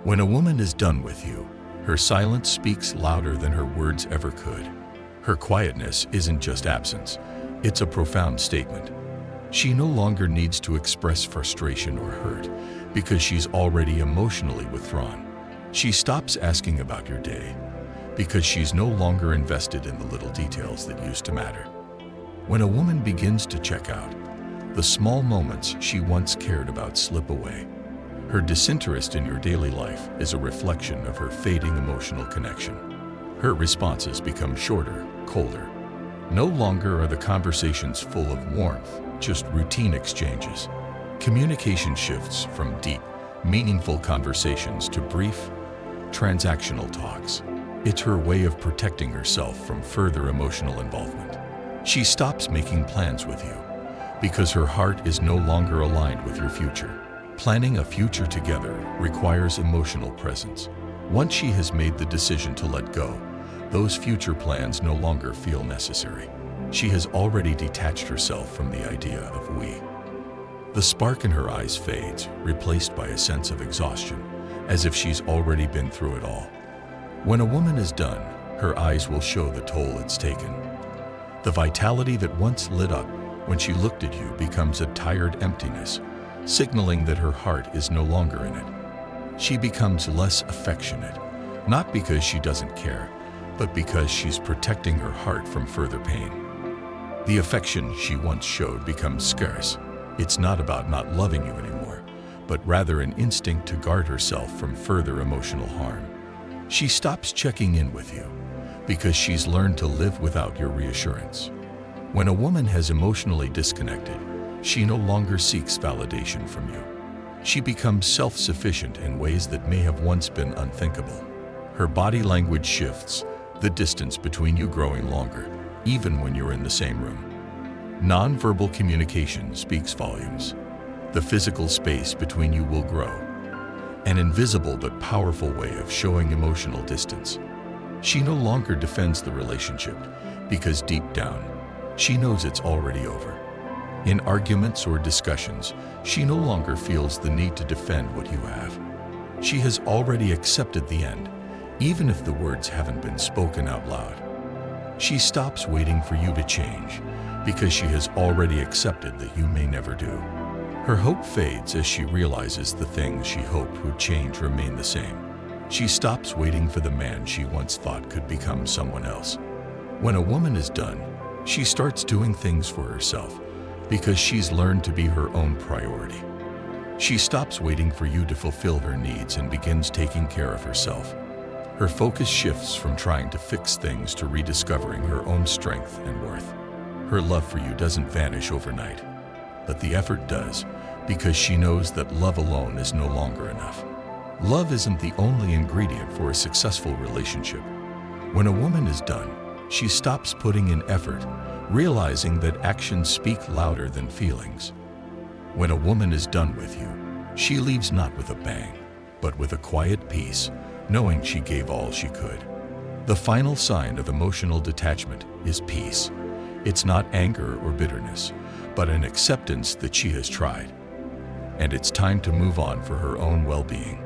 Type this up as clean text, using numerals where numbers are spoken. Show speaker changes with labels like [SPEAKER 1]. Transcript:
[SPEAKER 1] When a woman is done with you, her silence speaks louder than her words ever could. Her quietness isn't just absence, it's a profound statement. She no longer needs to express frustration or hurt because she's already emotionally withdrawn. She stops asking about your day because she's no longer invested in the little details that used to matter. When a woman begins to check out, the small moments she once cared about slip away. Her disinterest in your daily life is a reflection of her fading emotional connection. Her responses become shorter, colder. No longer are the conversations full of warmth, just routine exchanges. Communication shifts from deep, meaningful conversations to brief, transactional talks. It's her way of protecting herself from further emotional involvement. She stops making plans with you because her heart is no longer aligned with your future. Planning a future together requires emotional presence. Once she has made the decision to let go, those future plans no longer feel necessary. She has already detached herself from the idea of we. The spark in her eyes fades, replaced by a sense of exhaustion, as if she's already been through it all. When a woman is done, her eyes will show the toll it's taken. The vitality that once lit up when she looked at you becomes a tired emptiness, signaling that her heart is no longer in it. She becomes less affectionate, not because she doesn't care, but because she's protecting her heart from further pain. The affection she once showed becomes scarce. It's not about not loving you anymore, but rather an instinct to guard herself from further emotional harm. She stops checking in with you because she's learned to live without your reassurance. When a woman has emotionally disconnected, she no longer seeks validation from you. She becomes self-sufficient in ways that may have once been unthinkable. Her body language shifts, the distance between you growing longer, even when you're in the same room. Non-verbal communication speaks volumes. The physical space between you will grow, an invisible but powerful way of showing emotional distance. She no longer defends the relationship because deep down, she knows it's already over. In arguments or discussions, she no longer feels the need to defend what you have. She has already accepted the end, even if the words haven't been spoken out loud. She stops waiting for you to change because she has already accepted that you may never do. Her hope fades as she realizes the things she hoped would change remain the same. She stops waiting for the man she once thought could become someone else. When a woman is done, she starts doing things for herself because she's learned to be her own priority. She stops waiting for you to fulfill her needs and begins taking care of herself. Her focus shifts from trying to fix things to rediscovering her own strength and worth. Her love for you doesn't vanish overnight, but the effort does because she knows that love alone is no longer enough. Love isn't the only ingredient for a successful relationship. When a woman is done, she stops putting in effort, realizing that actions speak louder than feelings. When a woman is done with you, she leaves not with a bang, but with a quiet peace, knowing she gave all she could. The final sign of emotional detachment is peace. It's not anger or bitterness, but an acceptance that she has tried. And it's time to move on for her own well-being.